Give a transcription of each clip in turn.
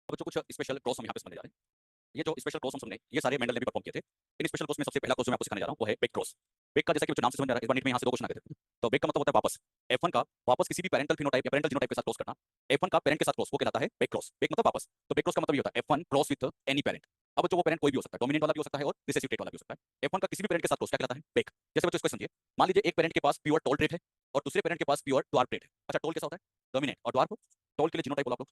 अब जो कुछ स्पेशल क्रॉस हम यहाँ पे समझने जा रहे हैं, ये जो स्पेशल क्रॉस हम समझे ये सारे मेंडल ने भी परफॉर्म किए थे। इन स्पेशल क्रॉस में सबसे पहला क्रॉस जो मैं आपको सिखाने जा रहा हूँ वो है बेक क्रॉस। बेक का जैसा कि बच्चों नाम से समझ आ रहा है, इस बार नीट में यहाँ से दो क्वेश्चन आ गए थे। तो बेक का मतलब होता है वापस। F1 का वापस किसी भी पैरेंटल फिनोटाइप या पैरेंटल जीनोटाइप के साथ क्रॉस करना। F1 का पेरेंट के साथ क्रॉस वो कहलाता है बेक क्रॉस। बेक मतलब वापस। तो बेक क्रॉस का मतलब ये होता है F1 cross with any parent. अब बच्चों वो पेरेंट कोई भी हो सकता है, डोमिनेंट वाला भी हो सकता है और रिसेसिव ट्रेट वाला भी हो सकता है। F1 का किसी भी पेरेंट के साथ क्रॉस क्या कहलाता है? बेक। जैसे बच्चों इसको समझिए, मान लीजिए एक पेरेंट के पास प्योर टॉल ट्रेट है और दूसरे पेरेंट के पास प्योर ड्वार्फ ट्रेट है। अच्छा, टॉल कैसा होता है? डोमिनेंट। और ड्वार्फ? टॉल के लिए जीनोटाइप बोलो आप लोग।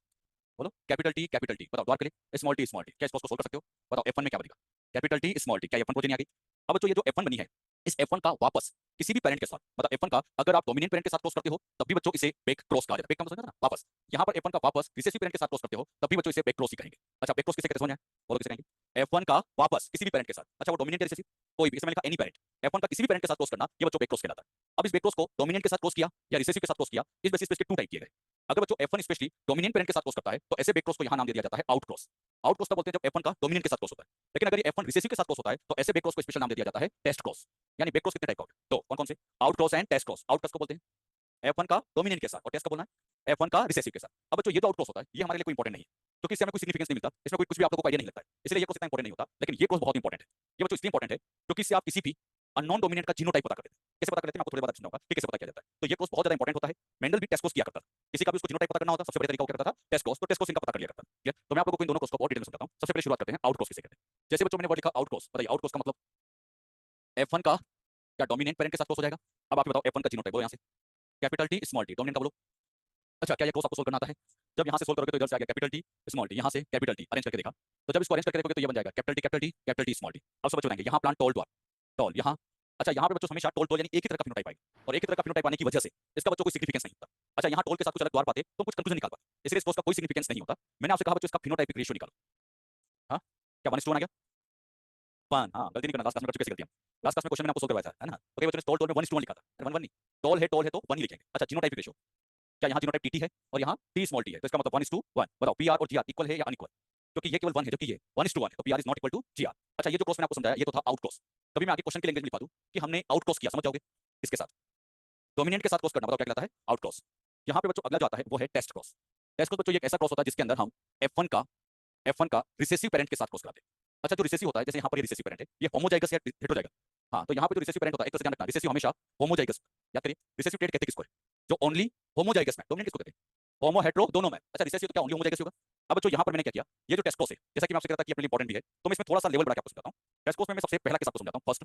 बोलो कैपिटल टी। बताओ ड्वार्फ के लिए स्मॉल टी। क्या इसको सोल्व कर सकते हो? बताओ F1 में क्या बनेगा? Capital T small T. क्या F1 प्रोजेनी आ गई? अब तो ये जो F1 बनी है, इस F1 का वापस किसी भी पेरेंट के साथ, मतलब F1 का अगर आप डोमिनेंट पेरेंट के साथ क्रॉस करते हो तब भी बच्चों इसे बेक क्रॉस कहा जाता है। बेक का मतलब समझ ना वापस। यहाँ पर F1 का वापस रिसेसिव पेरेंट के साथ क्रॉस करते हो तब भी बच्चों इसे बेक क्रॉस ही कहेंगे। अच्छा, बेक क्रॉस किसे कहते हैं समझ आया? बोलो किसे कहेंगे? F1 का वापस किसी भी पेरेंट के साथ। अच्छा, वो डोमिनेंट या रिसेसिव? कोई भी, इसमें लिखा एनी पेरेंट। F1 का किसी भी पेरेंट के साथ क्रॉस करना ये बच्चों बेक क्रॉस कहलाता है। अब इस बेक क्रॉस को डोमिनेंट के साथ क्रॉस किया या रिसेसिव के साथ क्रॉस किया, इस बेसिस पे इसके टू टाइप किए गए। अगर बच्चों F1 स्पेशली डोमिनेंट पेरेंट के साथ क्रॉस करता है तो ऐसे बेक क्रॉस को यहाँ नाम दे दिया जाता है आउट क्रॉस। आउट क्रॉस तब बोलते हैं जब F1 का डोमिनेंट के साथ क्रॉस होता है। लेकिन अगर ये F1 रिसेसिव के साथ क्रॉस होता है तो ऐसे बेक क्रॉस को स्पेशल नाम दे दिया जाता है टेस्ट क्रॉस। यानी बेक क्रॉस कितने टाइप का होता है? तो कौन कौन से? Out cross and test cross. Out cross को बोलते हैं F1 का डोमिनेंट के साथ और टेस्ट का बोलना है F1 का रिसेसिव के साथ। अब बच्चों ये जो आउट क्रॉस होता है ये हमारे लिए कोई इंपॉर्टेंट नहीं है क्योंकि इससे हमें कोई सिग्निफिकेंस नहीं मिलता, इसमें कोई कुछ भी आप लोगों को आइडिया नहीं लगता है, इसलिए ये क्रॉस इतना इंपॉर्टेंट नहीं होता। लेकिन ये क्रॉस बहुत इंपॉर्टेंट है। ये बच्चों इसलिए इंपॉर्टेंट है क्योंकि इससे आप किसी भी अननोन डोमिनेंट का जीनोटाइप पता कर लेते हैं। कैसे पता कर लेते हैं? मैं आपको थोड़ी बात समझाऊंगा कि कैसे पता किया जाता है। तो ये क्रॉस बहुत ज्यादा इंपॉर्टेंट होता है। मेंडल भी टेस्ट क्रॉस किया करता था। किसी का भी उसको जीनोटाइप पता करना होता सबसे बड़ा तरीका क्या करता था? Test cross. तो टेस्ट क्रॉस इनका पता कर लिया करता है। ठीक है, तो मैं आप लोगों को इन दोनों क्रॉस को और डिटेल में समझाता हूं। सबसे पहले शुरुआत करते हैं आउट क्रॉस किसे कहते हैं। जैसे बच्चों मैंने वर्ड लिखा आउट क्रॉस, बताइए आउट क्रॉस का मतलब F1 का क्या डोमिनेंट पेरेंट के साथ क्रॉस हो जाएगा? अब आप बताओ F1 का जीनोटाइप बोलो यहाँ से। Capital T small T. Dominant का बोलो। अच्छा, क्या ये क्रॉस आपको सोल्व करना आता है? जब यहाँ से सोल्व करोगे तो इधर से आ गया कैपिटल टी स्मॉल टी, यहाँ से कैपिटल टी अरेंज करके देखा। तो जब इसको अरेंज करके देखोगे तो ये बन जाएगा कैपिटल टी स्मॉल टी। अब सब बच्चों बनाएंगे यहाँ प्लांट टॉल ड्वार्फ। टॉल यहाँ। अच्छा, यहाँ पे बच्चों हमेशा टॉल टॉल यानी एक ही तरह का फिनोटाइप आएगा और एक ही तरह का फिनोटाइप आने की वजह से इसका बच्चों कोई सिग्निफिकेंस नहीं होता। अच्छा, यहाँ टॉल के साथ कुछ अलग द्वार पाते तो कुछ कंक्लूजन निकाल पाते, इसलिए इस क्रॉस का कोई सिग्निफिकेंस नहीं होता। मैंने आपसे कहा बच्चों इसका फिनोटाइपिक रेशियो निकालो। हाँ, क्या 1:1 आ गया? 1। हाँ, गलती नहीं करना, लास्ट क्लास में कर चुके गलतियां। लास्ट क्लास में क्वेश्चन मैंने आपको सोल्व करवाया था, है ना? तो कई बच्चों ने टॉल टॉल में 1:1 लिखा था। अरे 1:1 नहीं, टॉल है तो 1 ही लिखेंगे। अच्छा, जीनोटाइपिक रेशियो क्या यहाँ जीनोटाइप टीटी है और यहाँ टी स्मॉल टी है, तो इसका मतलब 1:1। बताओ पीआर और जीआर इक्वल है या अनइक्वल? क्योंकि ये केवल 1 है जबकि ये 1:1 है, तो PR is not equal to GR. अच्छा, ये जो क्रॉस मैंने आपको समझाया ये तो था आउट क्रॉस। कभी मैं आगे क्वेश्चन की लैंग्वेज में लिखा दूं कि हमने आउट क्रॉस किया, समझ जाओगे? इसके साथ डोमिनेंट के साथ क्रॉस करना, बताओ क्या कहलाता है? Out cross. यहाँ पे बच्चों अगला जो आता है वो है टेस्ट क्रॉस। टेस्ट क्रॉस बच्चों ये एक ऐसा क्रॉस होता है जिसके अंदर हम F1 का रिसेसिव पेरेंट के साथ क्रॉस कराते हैं। अच्छा, जो रिसेसिव होता है जैसे यहाँ पर ये रिसेसिव पेरेंट है, ये होमोजाइगस या हेटेरोजाइगस? हाँ, तो यहाँ पे जो रिसेसिव पेरेंट होता है एक तरह से ध्यान रखना, रिसेसिव हमेशा होमोजाइगस। याद करिए, रिसेसिव ट्रेट कहते हैं किसको है? जो ओनली होमोजाइगस में। डोमिनेंट किसको कहते हैं? होमो हेटेरो दोनों में। अच्छा, रिसेसिव तो क्या ओनली होमोजाइगस होगा? अब बच्चों यहाँ पर मैंने क्या किया, ये जो टेस्ट क्रॉस है जैसा कि मैं आपसे कहता था कि अपने लिए इंपॉर्टेंट भी है, तो मैं इसमें थोड़ा सा लेवल बढ़ा के आपको समझाता हूँ। टेस्ट क्रॉस में मैं सबसे पहला केस आपको समझाता हूँ। फर्स्ट,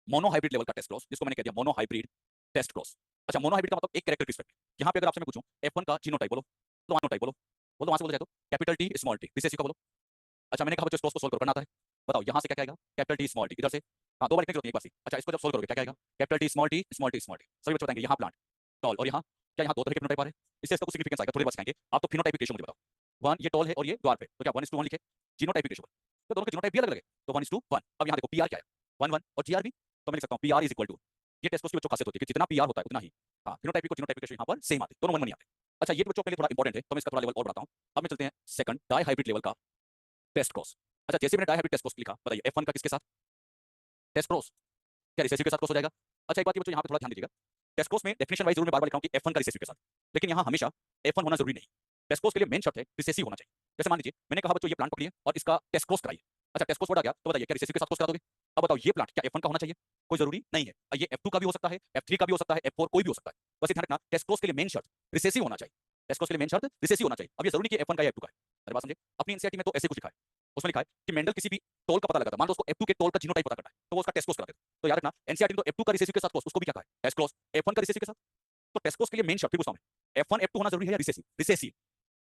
मोनो हाइब्रिड लेवल का टेस्ट क्रॉस, जिसको मैंने कह दिया मोनो हाइब्रिड टेस्ट क्रॉस। अच्छा, मोनो हाइब्रिड का मतलब एक कैरेक्टर रिस्पेक्ट। यहाँ पे अगर आपसे मैं पूछूं F1 का जीनोटाइप बोलो, तो जीनोटाइप बोलो। बोलो वहां से बोलो जाए तो capital T small T. Recessive का बोलो। अच्छा, मैंने कहा बच्चों इस क्रॉस को सोल्व करना आता है। बताओ यहाँ से क्या क्या आएगा? Capital T small T. इधर से हाँ, दो बार लिखने की जरूरत नहीं, एक बार से। अच्छा, इसको जब सोल्व करोगे क्या क्या आएगा? Capital T small T small T small T. सभी बच्चे बताएंगे यहाँ प्लांट टॉल और यहाँ क्या, यहाँ दो तरह के फिनोटाइप आ रहे हैं, इससे इसका कुछ सिग्निफिकेंस आएगा, थोड़ी बात सिखाएंगे। आप तो फिनोटाइपिक रेशियो मुझे बताओ। 1 ये टॉल है और ये द्वार पे, तो क्या 1:1 लिखे? जीनोटाइपिक रेशियो तो दोनों के जीनोटाइप भी अलग अलग है, तो 1:1। अब यहाँ देखो पीआर क्या है? 1:1 और जीआर भी, तो मैं लिख सकता हूँ पीआर इज इक्वल टू। ये टेस्ट की बच्चों खासियत होती है कि जितना पीआर होता है उतना ही हाँ फिनोटाइपिक और जीनोटाइपिक रेशियो यहाँ पर सेम आते हैं, दोनों 1:1 नहीं आते। अच्छा, ये बच्चों के लिए थोड़ा इंपॉर्टेंट है तो मैं इसका थोड़ा लेवल और बढ़ाता हूँ। अब मैं चलते हैं सेकंड डाई हाइब्रिड लेवल का टेस्ट क्रॉस। अच्छा, जैसे मैंने डाई हाइब्रिड टेस्ट क्रॉस लिखा, बताइए F1 का किसके साथ टेस्ट क्रॉस? क्या रिसेसिव के साथ क्रॉस हो जाएगा? अच्छा, एक बात ये बच्चों यहाँ पे थोड़ा ध्यान दीजिएगा। टेस्ट क्रॉस में डेफिनेशन वाइज जरूर मैं बार बार लिखा हूं कि F1 का रिसेसिव के साथ, लेकिन यहाँ हमेशा F1 होना जरूरी नहीं। टेस्ट क्रॉस के लिए मेन शर्त है रिसेसिव होना चाहिए। जैसे मान लीजिए मैंने कहा बच्चों ये प्लांट पकड़िए और इसका टेस्ट क्रॉस कराइए। अच्छा, टेस्ट क्रॉस वर्ड आ गया तो बताइए क्या रिसेसिव के साथ क्रॉस करा दोगे? अब बताओ ये प्लांट क्या F1 का होना चाहिए? कोई जरूरी नहीं है। ये F2 का भी हो सकता है, F3 का भी हो सकता है, F4 कोई भी हो सकता है। बस ध्यान रखना टेस्ट क्रॉस के लिए मेन शर्त रिसेसिव होना चाहिए। टेस्ट क्रॉस के लिए मेन शर्त रिसेसिव होना चाहिए। अब ये जरूरी नहीं कि F1 का या F2 का है। अरे बात समझे? अपनी एनसीईआरटी में तो ऐसे कुछ लिखा है, उसमें लिखा है कि मेंडल किसी भी टोल का पता लगाता, मान लो उसको F2 के टोल का जीनोटाइप पता करना है तो वो उसका टेस्ट क्रॉस करा देता। तो याद रखना एनसीईआरटी में तो F2 का रिसेसिव के साथ क्रॉस उसको भी क्या कहा है? Test cross. F1 का रिसेसिव के साथ, तो टेस्ट क्रॉस के लिए मेन शर्त फिर पूछता हूं F1 F2 होना जरूरी है या रिसेसिव? रिसेसिव।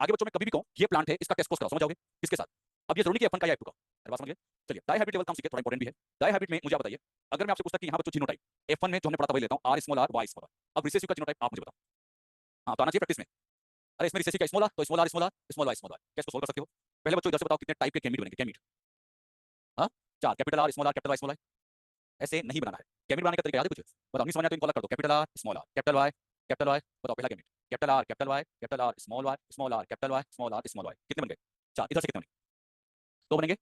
आगे बच्चों में कभी भी कहूं ये प्लांट है इसका टेस्ट क्रॉस कराओ, समझ जाओगे किसके साथ? अब ये जरूरी कि F1 का या F2 का। अरे बात समझ गए? चलिए डाई हाइब्रिड लेवल का हम सीखे, थोड़ा इंपॉर्टेंट भी है। डाई हाइब्रिड में मुझे आप बताइए, अगर मैं आपसे पूछता कि यहाँ बच्चों जीनोटाइप F1 में जो हमने पढ़ा था वही लेता हूं, R small r y small r। अब रिसेसिव का जीनोटाइप आप मुझे बताओ। हाँ, तो आना चाहिए प्रैक्टिस में। अरे इसमें रिसेसिव का स्मॉल r, तो small r small r small y small y, क्या इसको सोल्व कर सकते हो? पहले बच्चों इधर से बताओ कितने टाइप के केमिट बनेंगे केमिट? हाँ, 4। Capital R small r capital y small y, ऐसे नहीं बनाना है। केमिट बनाने का तरीका याद है कुछ? बताओ, नहीं समझ आया तो इनको अलग कर दो। Capital R small r capital Y capital Y। बताओ पहला gamete capital R capital Y capital R small r capital Y small r small y, कितने बन गए? 4। इधर से कितने बनेंगे? 2 बनेंगे।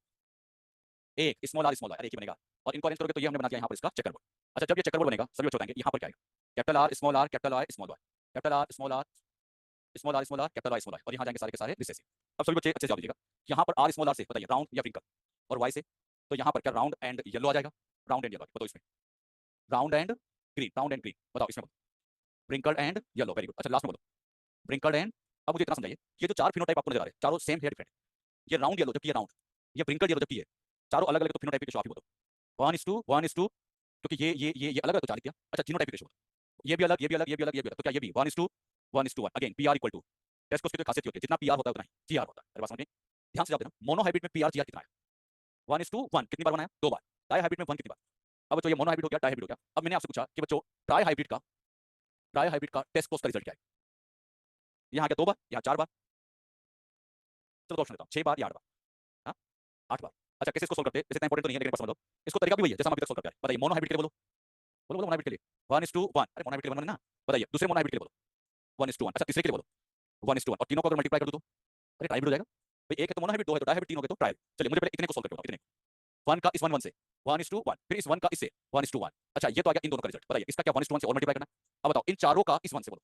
एक स्मॉल r एक ही बनेगा। और इनको अरेंज करोगे तो ये हमने बना दिया यहाँ पर इसका चेकर बोर्ड। अच्छा, जब ये चेकर बोर्ड बनेगा सभी बच्चे बताएंगे यहाँ पर क्या आएगा? Capital R small r capital Y small y capital R small r small r small r capital Y small y, और यहाँ जाएंगे सारे के सारे रिसेसिव। अब सभी बच्चे अच्छे से जवाब दीजिएगा। यहाँ पर आर स्मॉल आर से बताइए राउंड या व्रिंकल, और वाई से तो यहाँ पर क्या राउंड एंड येलो आ जाएगा, राउंड एंड येलो बताओ इसमें, round and green, round and green बताओ इसमें, ब्रिंकल्ड एंड येलो, वेरी गुड। अच्छा लास्ट में बोलो ब्रिंकल्ड एंड। अब मुझे इतना समझाइए, ये जो चार फिनोटाइप आपको नजर आ रहे हैं चारों सेम है डिफरेंट, ये राउंड येलो जबकि ये राउंड, ये ब्रिंकल्ड येलो जबकि ये चारों अलग अलग, तो फिनोटाइप रेशो आप ही बताओ 1:2 1:2, क्योंकि ये अलग है तो 4 दिया। अच्छा जीनोटाइप रेशो ये भी अलग ये भी अलग ये भी अलग ये भी अलग, तो क्या ये भी 1:1:1 again PR equal to, test को खासियत होती है जितना पीआर होता है उतना ही जीआर होता है। मेरे पास समझे, ध्यान से जवाब देना। मोनो हाइब्रिड में पीआर जीआर कितना है? 1:1 कितनी बार बनाया? 2 बार। डाई हाइब्रिड में 1 कितनी बार? अब बच्चों ये मोनो हाइब्रिड हो गया, डाई हाइब्रिड हो गया। अब मैंने आपसे पूछा कि बच्चों ट्राई हाइब्रिड का टेस्ट कोर्स का रिजल्ट क्या है? यहाँ क्या 2 बार, यहाँ 4 बार, चलो ऑप्शन देता हूँ 6 बार या 8 बार, हाँ 8 बार। अच्छा कैसे इसको सोल्व करते हैं, जैसे इतना इंपॉर्टेंट तो नहीं है लेकिन समझ लो, इसको तरीका भी वही है जैसा हम अभी तक सोल्व कर रहे हैं। बताइए मोनो हाइब्रिड के लिए बोलो, बोलो बोलो मोनो हाइब्रिड के लिए 1:1, अरे मोनो हाइब्रिड के लिए 1 ना, बताइए दूसरे मोनो हाइब्रिड के लिए बोलो 1:1। अच्छा तीसरे के लिए बोलो 1:1, और तीनों को अगर मल्टीप्लाई कर दो तो अरे ट्राइब्रिड हो जाएगा भाई। एक है तो मोनो हाइब्रिड, 2 है तो डाई हाइब्रिड, 3 हो गए तो ट्राइब्रिड। चलिए मुझे पहले इतने को सोल्व करके बताओ, इतने 1 का इस 1 1 से 1:1, फिर इस 1 का इससे 1:1। अच्छा ये तो आ गया इन दोनों का रिजल्ट। बताइए इसका क्या 1:1 से और मल्टीप्लाई करना। अब बताओ इन चारों का इस 1 से बोलो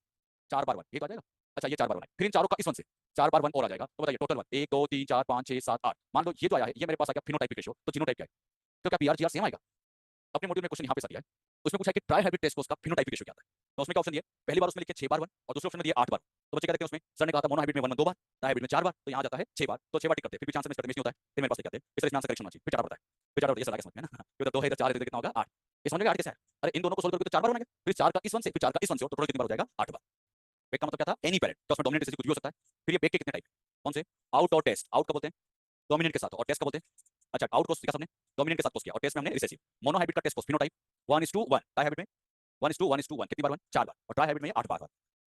4 बार 1 ये तो आ जाएगा। अच्छा ये 4 बार 1 फिर इन चारों का इस 1 से 4 बार 1 और आ जाएगा, तो बताइए टोटल 1 1 2 3 4 5 6 7 8। मान लो ये जो आया है ये मेरे पास आ गया फिनोटाइपिक रेशियो, तो जीनोटाइप क्या है? तो क्या पीआर जीआर सेम आएगा? अपने मॉड्यूल में क्वेश्चन यहाँ पे दिया है, उसमें पूछा है कि ट्राई हाइब्रिड टेस्ट कोर्स का फिनोटाइपिक रेशियो क्या आता है। तो उसमें क्या ऑप्शन दिया, पहली बार उसमें लिखे 6 बार 1 और दूसरे ऑप्शन में दिया 8 बार। तो बच्चे क्या देखते हैं उसमें, सर ने कहा था मोनो हाइब्रिड में 1 2 बार, डाई हाइब्रिड में 4 बार, तो यहाँ जाता है 6 बार, तो 6 बार टिक करते हैं, फिर भी चांस मिस करते मिस नहीं होता है, फिर मेरे पास लेके आते हैं, इस तरह इसमें आंसर करेक्शन होना चाहिए, फिर 4 होता है, फिर 4 होता है, ये सलाह के समझ में ना, इधर 2 है इधर 4 है, इधर कितना होगा 8। ये समझ में 8 कैसे है? अरे इन दोनों को सोल्व करके तो 4 बार बनेगा, फिर 4 का इस 1 से फिर 4 का इस 1 से, तो टोटल कितनी बार हो जाएगा 8 बार। बेक का मतलब क्या था, एनी पैरेंट, तो उसमें डोमिनेंट कुछ भी हो सकता है। फिर ये बेक के कितने टाइप, कौन से, आउट और टेस्ट, आउट का बोलते हैं डोमिनेंट के साथ, और टेस्ट का बोलते हैं, अच्छा आउट कोर्स दिखा सबने, डोमिनेंट के साथ कोर्स किया, और टेस्ट में हमने रिसेसिव। मोनो हाइब्रिड का test cross phenotype 1:1, dihybrid में 1:1 कितनी बार 1 4 बार, और ट्राई हाइब्रिड में 8 बार।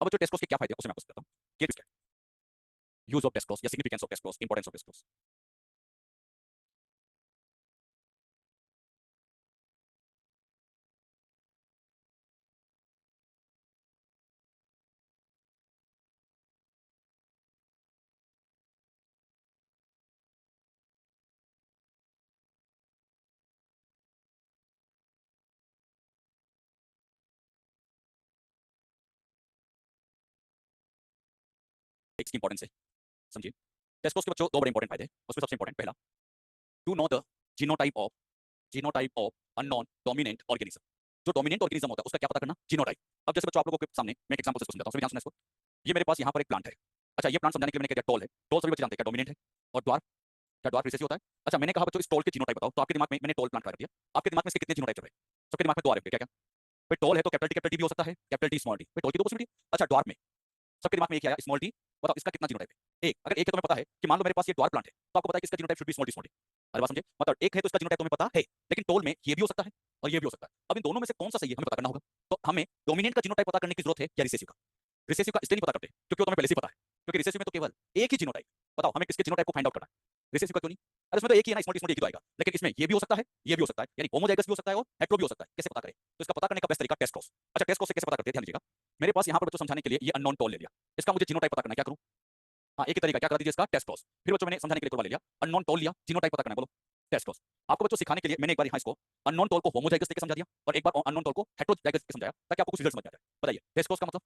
अब जो टेस्ट कोर्स के क्या फायदे हैं उसे मैं आपको बताता हूँ। यूज ऑफ टेस्ट कोर्स या significance of test cross, importance of test cross. इसकी इंपॉर्टेंस है समझिए। टेस्ट कोर्स के बच्चों 2 बड़े इंपॉर्टेंट फायदे हैं, उसमें सबसे इंपॉर्टेंट पहला, to know the genotype of unknown dominant organism. जो डोमिनेंट ऑर्गेनिज्म होता है उसका क्या पता करना, जीनोटाइप। अब जैसे बच्चों आप लोगों के सामने मैं एक एग्जांपल से समझाता हूं, सभी ध्यान सुनना इसको। ये मेरे पास यहाँ पर एक प्लांट है, अच्छा ये प्लांट समझाने के लिए मैंने कहा टोल है, टोल सभी बच्चे जानते हैं क्या डोमिनेंट है, और द्वार क्या द्वार रिसेसिव होता है। अच्छा मैंने कहा बच्चों इस टोल के जीनोटाइप बताओ, तो आपके दिमाग में मैंने टोल प्लांट ट्राई कर दिया, आपके दिमाग में इसके कितने जीनोटाइप चल रहे हैं? सबके दिमाग में 2 आ रहे हैं, क्या क्या भाई, टोल है तो कैपिटल टी भी हो सकता है, कैपिटल टी स्मॉल टी, भाई टोल की 2 पॉसिबिलिटी। अच्छा द्वार में सबके दिमाग में एक आया स्मॉल टी, बताओ इसका कितना जीनोटाइप है? एक, अगर एक है तो मैं पता है कि मान लो मेरे पास ये द्वार प्लांट है, तो आपको पता है कि इसका genotype should be small T. अरे बात समझे, मतलब एक है तो इसका जीनोटाइप तुम्हें पता है, लेकिन टोल में ये भी हो सकता है और ये भी हो सकता है। अब इन दोनों में से कौन सा सही है हमें पता करना होगा, तो हमें डोमिनेंट का जीनोटाइप पता करने की जरूरत है या रिसेसिव का? रिसेसिव का इसलिए नहीं पता करते क्योंकि वो तुम्हें पहले से पता है, क्योंकि रिसेसिव में तो केवल एक ही जीनोटाइप, बताओ हमें किसके जीनोटाइप को फाइंड आउट करना है, रिसेसिव का क्यों नहीं? अरे इसमें तो एक ही है ना, स्मॉल टी एक ही तो आएगा, लेकिन इसमें ये भी हो सकता है ये भी हो सकता है, यानी होमोजाइगस भी हो सकता है और हेटेरो भी हो सकता है। कैसे पता करें, तो इसका पता करने का बेस्ट तरीका टेस्ट क्रॉस। अच्छा टेस्ट क्रॉस से कैसे पता करते हैं, ध्यान दीजिएगा। मेरे पास यहाँ पर बच्चों समझाने के लिए ये अननोन टोल ले लिया, इसका मुझे जीनोटाइप पता करना है, क्या करूँ? हाँ एक ही तरीका, क्या करा दीजिए इसका टेस्ट क्रॉस। फिर बच्चों मैंने समझाने के लिए करवा ले लिया, अननोन टोल लिया, जीनोटाइप पता करना है, बोलो टेस्ट क्रॉस। आपको बच्चों सिखाने के लिए मैंने एक बार यहाँ इसको अननोन टोल को होमोजाइगस लेके समझा दिया और एक बार अननोन टोल को हेटेरोजाइगस लेके समझाया, ताकि आपको कुछ रिजल्ट समझ में आ जाए। बताइए टेस्ट क्रॉस का मतलब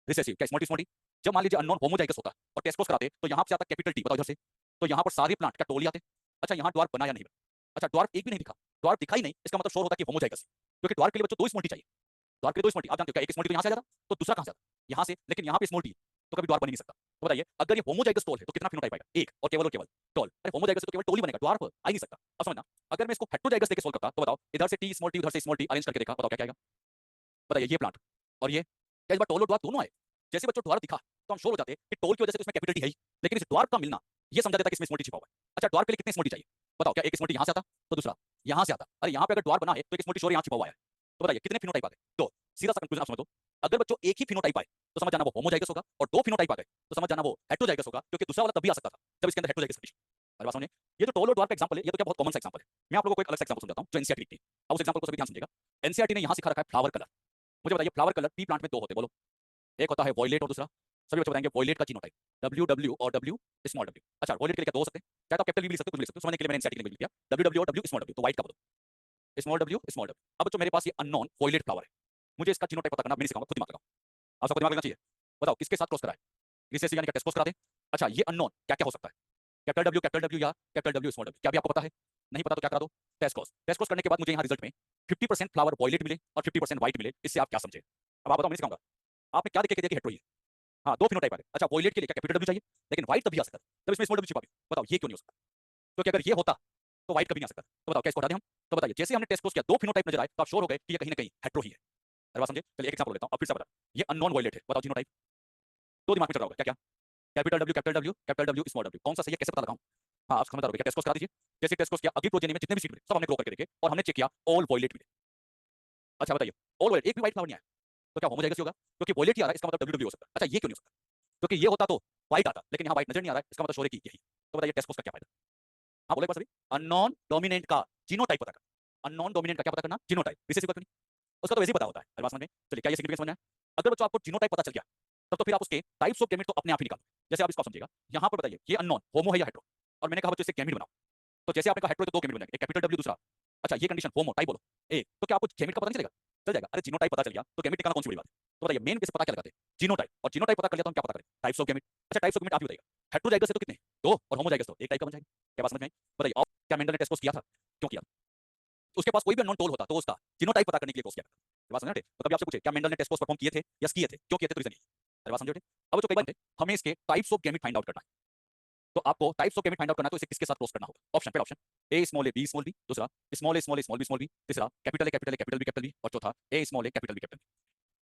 रिसेसिव, क्या स्मॉल टी। जब मान लीजिए अननोन होमोजाइगस होता है और टेस्ट क्रॉस कराते तो यहाँ से आता कैपिटल टी, बताओ इधर से, तो यहाँ पर सारे प्लांट क्या टोल ही आते। अच्छा यहाँ द्वार बना या नहीं बना? अच्छा द्वार एक भी नहीं दिखा, द्वार दिखा ही नहीं, इसका मतलब शोर होता है कि होमोजाइगस, क्योंकि द्वार के लिए बच्चों 2 स्मॉल टी चाहिए। द्वार के लिए 2 स्मॉल टी, आप जानते हो क्या, एक स्मॉल टी तो यहाँ से आ जाता तो दूसरा कहाँ से आता, यहाँ से, लेकिन यहाँ पे स्मॉल टी तो कभी द्वार बन ही नहीं सकता। तो बताइए अगर ये होमोजाइगस टोल है तो कितना फिनोटाइप आएगा, एक और केवल टोल। अरे होमोजाइगस तो केवल टोल ही बनेगा, द्वार आ ही नहीं सकता। अब समझना, अगर मैं इसको हेटेरोजाइगस लेके सोल्व करता तो बताओ इधर से टी स्मॉल टी उधर से स्मॉल टी अरेंज करके देखा, बताओ क्या क्या आएगा? बताइए ये प्लांट और ये, क्या इस बार टोल और द्वार दोनों आए? जैसे बच्चों द्वार दिखा तो हम श्योर हो जाते कि टोल की वजह से तो इसमें कैपिटल टी है ही, लेकिन इस द्वार का मिलना ये समझा देता कि इसमें स्मॉल टी छिपा हुआ है। अच्छा द्वार के लिए कितने स्मॉल टी चाहिए, बताओ, क्या एक स्मॉल टी यहाँ से आता तो दूसरा यहाँ से आता? अरे यहाँ पे अगर द्वार बना है तो एक स्मॉल टी श्योर यहाँ छिपा हुआ है, तो बताइए कितने फिनोटाइप आ गए? तो सीधा सा कंक्लूजन आप समझ लो, अगर बच्चों एक ही फिनोटाइप आए तो समझ जाना वो होमोजाइगस होगा, और 2 फिनोटाइप आ गए तो समझ जाना वो हेटेरोजाइगस होगा, क्योंकि दूसरा वाला तभी आ सकता था जब इसके अंदर हेटेरोजाइगस कंडीशन। अरे बात समझिए, ये जो टोल और द्वार का एग्जांपल है ये तो क्या बहुत कॉमन सा एग्जांपल है। मैं आप लोगों को एक अलग सा एग्जांपल समझाता हूं जो एनसीईआरटी लिखती है। अब उस एग्जांपल को सभी ध्यान सुनिएगा। एनसीईआरटी ने यहां सिखा रखा है फ्लावर कलर। मुझे बताइए फ्लावर कलर पी प्लांट में 2 होते हैं, बोलो। एक होता है वॉयलेट और दूसरा, सभी बच्चे बताएंगे वॉयलेट का जीनोटाइप डब्ल्यू डब्ल्यू और डब्ल्यू स्मॉल डब्ल्यू। अच्छा वॉयलेट के लिए क्या 2 हो सकते हैं, चाहे तो कैपिटल वी लिख सकते हो, कुछ भी लिख सकते हो, समझने के लिए मैंने एनसीईआरटी के लिए लिख दिया डब्ल्यू डब्ल्यू और डब्ल्यू स्मॉल डब्ल्यू। तो व्हाइट का बोलो स्मॉल डब्ल्यू स्मॉल डब्ल्यू। अब बच्चों मेरे पास ये अननोन वॉयलेट फ्लावर है, मुझे इसका जीनोटाइप पता करना, मैंने सिखाऊंगा, खुद दिमाग लगाओ। आप सबको दिमाग लगना चाहिए, बताओ किसके साथ क्रॉस करा है, रिसेसिव यानी क्या टेस्ट क्रॉस करा दे, अच्छा ये अननोन क्या क्या हो सकता है, कैपिटल डब्ल्यू या कैपिटल डब्ल्यू स्मॉल डब्ल्यू, क्या भी आपको पता है? नहीं पता तो क्या करा दो, टेस्ट क्रॉस। टेस्ट क्रॉस करने के बाद मुझे यहाँ रिजल्ट में 50% फ्लावर वॉयलेट मिले और 50% व्हाइट मिले, इससे आप क्या समझे? अब आप बताओ, मैं सिखाऊंगा। आपने क्या देख के दिया कि हेट्रो ही है? हाँ, दो फिनोटाइप आ गए। अच्छा वॉयलेट के लिए क्या कैपिटल डब्ल्यू चाहिए, लेकिन व्हाइट तभी आ सकता है तब इसमें स्मॉल डब्ल्यू छिपा भी। बताओ ये क्यों नहीं हो सकता? क्योंकि अगर ये होता तो व्हाइट कभी नहीं आ सकता। तो बताओ क्या इसको हटा दें हम? तो बताइए, जैसे हमने टेस्ट क्रॉस किया, दो फिनोटाइप नजर आए तो आप श्योर हो गए कि ये कहीं ना कहीं हेट्रो ही है। अरे बात समझे? चलिए एक एग्जांपल लेता हूं, अब फिर से बता। ये अननोन वॉयलेट है, बताओ जीनोटाइप। दो दिमाग में चल रहा होगा, क्या क्या? कैपिटल डब्ल्यू स्मॉल डब्ल्यू, कौन सा सही है, कैसे पता लगाऊं? हाँ आप समझ रहे हो क्या? टेस्ट क्रॉस करा दीजिए। जैसे टेस्ट क्रॉस किया, अगली प्रोजेनी में जितने भी सीट मिले सब हमने ग्रो करके देखे और हमने चेक किया ऑल वॉयलेट मिले। अच्छा बताइए, ऑल वॉयलेट, एक भी व्हाइट फ्लावर नहीं आया, तो क्या होमोजाइगस होगा? क्योंकि वॉयलेट ही आ रहा है, इसका मतलब डब्ल्यू डब्ल्यू हो सकता है। अच्छा ये क्यों नहीं हो सकता? क्योंकि ये होता तो व्हाइट आता, लेकिन यहाँ व्हाइट नजर नहीं आ रहा है, इसका मतलब श्योर है कि यही। तो बताइए टेस्ट क्रॉस का क्या फायदा? हाँ बोले सभी, अननोन डोमिनेंट का जीनोटाइप पता करना। अननोन डोमिनेंट का क्या पता करना? जीनोटाइप। रिसेसिव का क्यों नहीं? उसका तो वैसे ही पता होता है। हर बात समझ में? चलिए क्या ये सिग्निफिकेंस समझ में आया? अगर बच्चों आपको जीनोटाइप पता चल गया, तब तो फिर आप उसके टाइप्स ऑफ गैमेट तो अपने आप ही निकालो। जैसे आप इसको समझिएगा, यहाँ पर बताइए ये अननोन होमो है या हेट्रो, और मैंने कहा बच्चों इसे गैमेट बनाओ। तो जैसे आपने कहा हेट्रो तो दो गैमेट बन जाएंगे, एक कैपिटल डब्ल्यू दूसरा। अच्छा ये कंडीशन होमो टाइप बोलो ए, तो क्या आपको गैमेट का पता नहीं चलेगा? चल जाएगा। अरे जीनोटाइप पता चल गया तो गैमेट निकालना कौन सी बड़ी बात है? तो बताइए मेन कैसे पता क्या लगाते हैं? जीनोटाइप। और जीनोटाइप पता कर लिया तो हम क्या पता करें? Types of gamete. अच्छा टाइप्स ऑफ गैमेट आप ही बताइएगा, हेट्रोजाइगस है तो कितने? दो, और होमोजाइगस तो एक टाइप का बन जाएगा। क्या बात समझ में आई? बताइए और क्या मेंडल ने टेस्ट किया था? क्यों किया? उसके पास कोई भी अननोन टोल होता तो उसका जीनोटाइप पता करने के लिए कोर्स किया करता। ये बात समझ रहे थे? तो कभी आपसे पूछे क्या मेंडल ने टेस्ट परफॉर्म किए थे? यस किए थे। क्यों किए थे? तो रीजन ये। अरे बात समझ रहे थे? अब जो कई बार हमें इसके types of gamete find out करना है, तो आपको types of gamete find out करना है, तो इसे किसके साथ क्रॉस करना होगा? ऑप्शन, पहला option A small A B small B, दूसरा small A small A small B small B, तीसरा capital A capital A capital B capital B, और चौथा A small A capital B capital B.